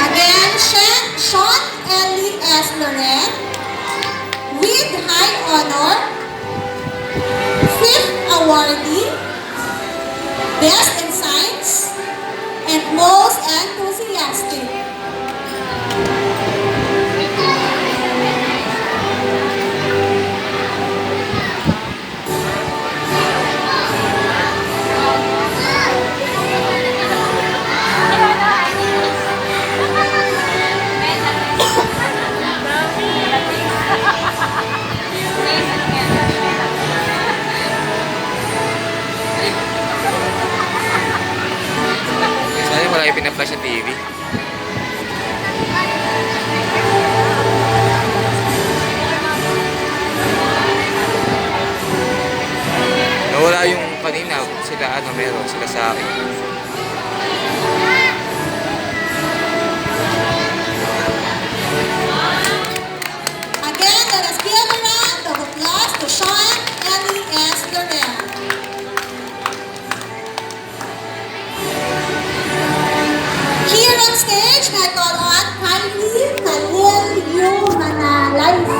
Again, Sean Ellie S. Loren, with high honor, 5th awardee, Best in Science, and most enthusiastic. Sana wala yung pinaplas sa TV. Nawala yung kanina, sila meron sila sa akin. Again, let us give a round of applause to Sean Ellie S. Loren. Here on stage, I call on Kylie Khalil Yu Manalay.